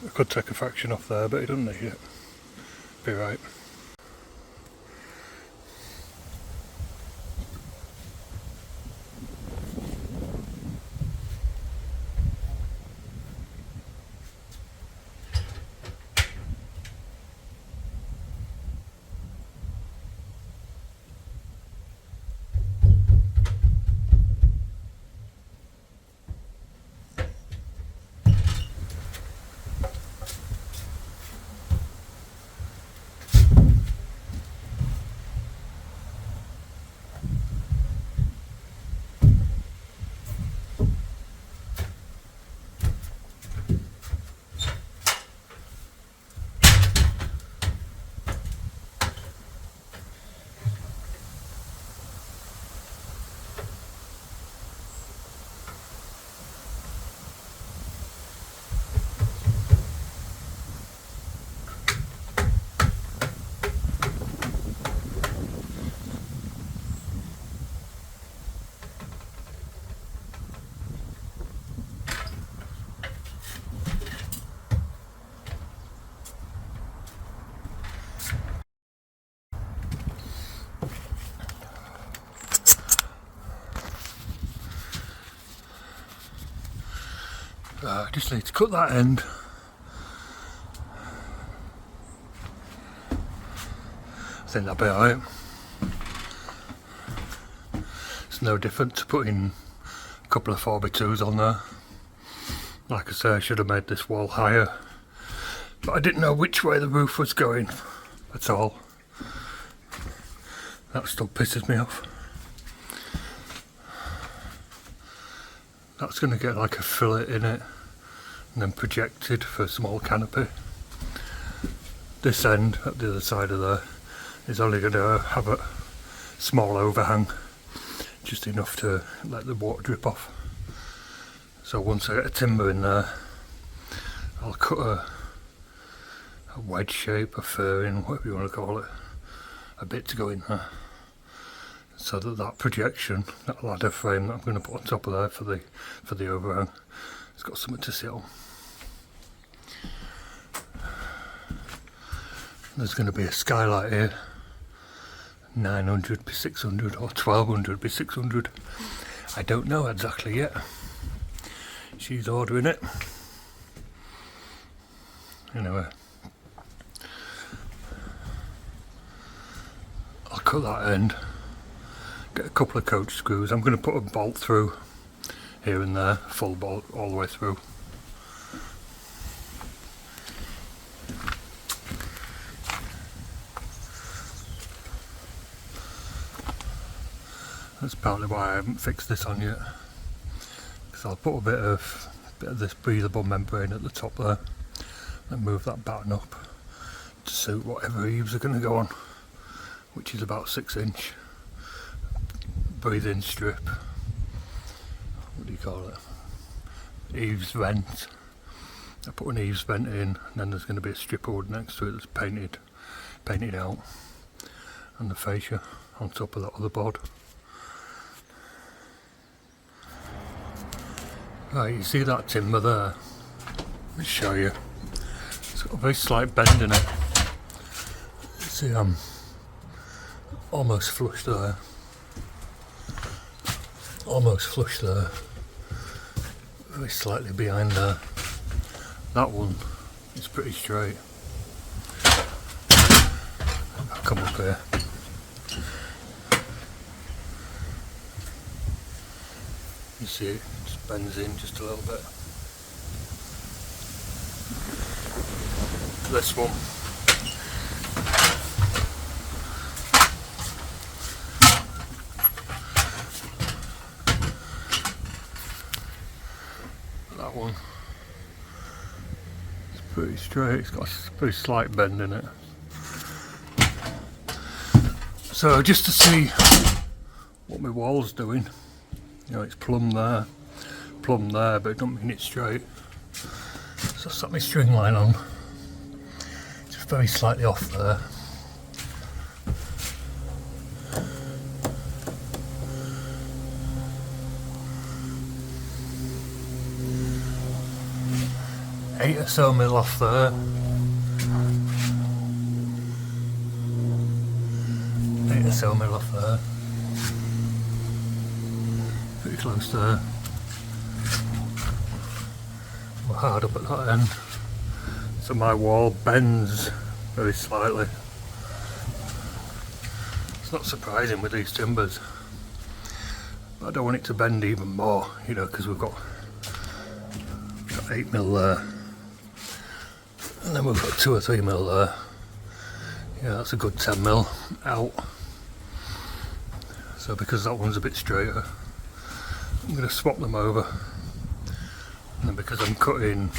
I could take a fraction off there, but it doesn't need it. Be right. I just need to cut that end. I think that'll be alright. It's no different to putting a couple of 4x2s on there. Like I say, I should have made this wall higher, but I didn't know which way the roof was going at all. That still pisses me off. That's going to get like a fillet in it and then projected for a small canopy. This end at the other side of there is only going to have a small overhang, just enough to let the water drip off. So once I get a timber in there, I'll cut a wedge shape, a furring, whatever you want to call it, a bit to go in there, so that that projection, that ladder frame that I'm going to put on top of there for the overhang, it's got something to sit on. There's going to be a skylight here, 900 by 600 or 1200 by 600. I don't know exactly yet. She's ordering it. Anyway, I'll cut that end, get a couple of coach screws. I'm going to put a bolt through here and there, full bolt all the way through. That's partly why I haven't fixed this on yet, because I'll put a bit of this breathable membrane at the top there and move that batten up to suit whatever eaves are going to go on, which is about 6-inch breathe-in strip. What do you call it? Eaves vent. I put an eaves vent in, and then there's going to be a strip of wood next to it that's painted out, and the fascia on top of that other board. Right, you see that timber there? Let me show you. It's got a very slight bend in it. See, I'm almost flush there. Almost flush there. Very slightly behind there. That one is pretty straight. I'll come up here. You see it just bends in just a little bit. This one. That one. It's pretty straight, it's got a pretty slight bend in it. So just to see what my wall's doing. You know, it's plumb there, but it don't mean it's straight. So I set my string line on, just very slightly off there. 8 or so mil off there. 8 or so mil off there. Pretty close there. We're hard up at that end. So my wall bends very slightly. It's not surprising with these timbers. But I don't want it to bend even more, you know, because we've got 8 mil there. And then we've got 2 or 3 mil there. Yeah, that's a good 10 mil out. So because that one's a bit straighter, I'm going to swap them over. And then because I'm cutting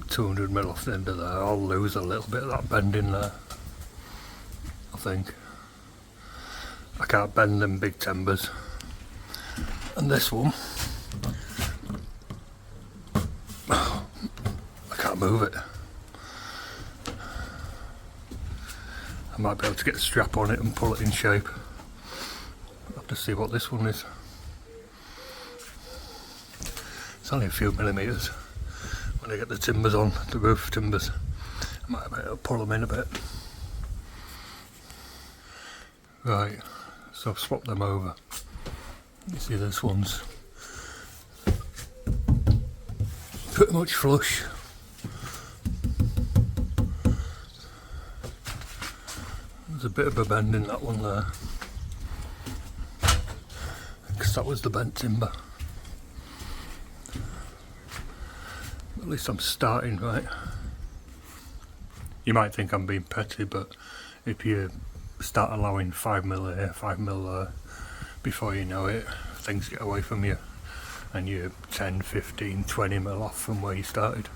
200 mil off the end of there, I'll lose a little bit of that bend in there, I think. I can't bend them big timbers. And this one, I can't move it. I might be able to get a strap on it and pull it in shape. I'll have to see what this one is. It's only a few millimetres. When I get the timbers on, the roof timbers, I might be able to pull them in a bit. Right, so I've swapped them over. You see this one's pretty much flush. There's a bit of a bend in that one there, because that was the bent timber. At least I'm starting right. You might think I'm being petty, but if you start allowing 5 mil here, 5 mil there, before you know it, things get away from you and you're 10, 15, 20 mil off from where you started.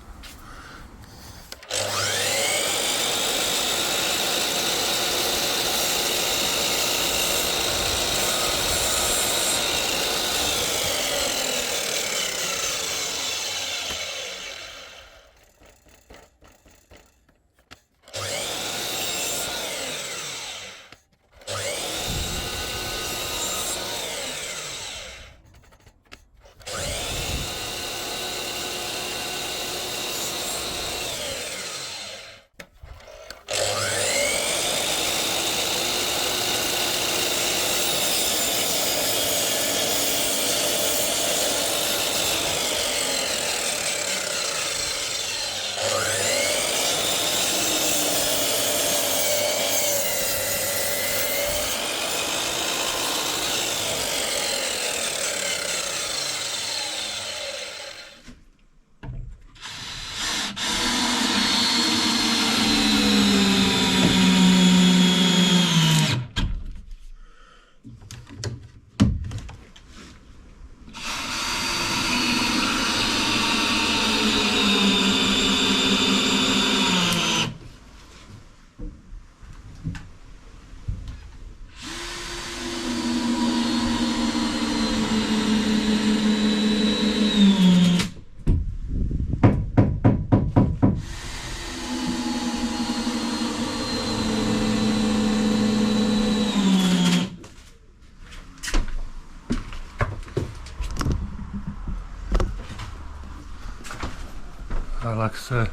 Like I say,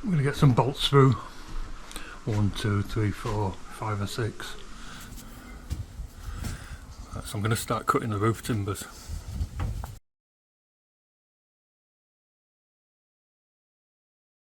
I'm going to get some bolts through. 1, 2, 3, 4, 5 or 6. Right, so I'm going to start cutting the roof timbers.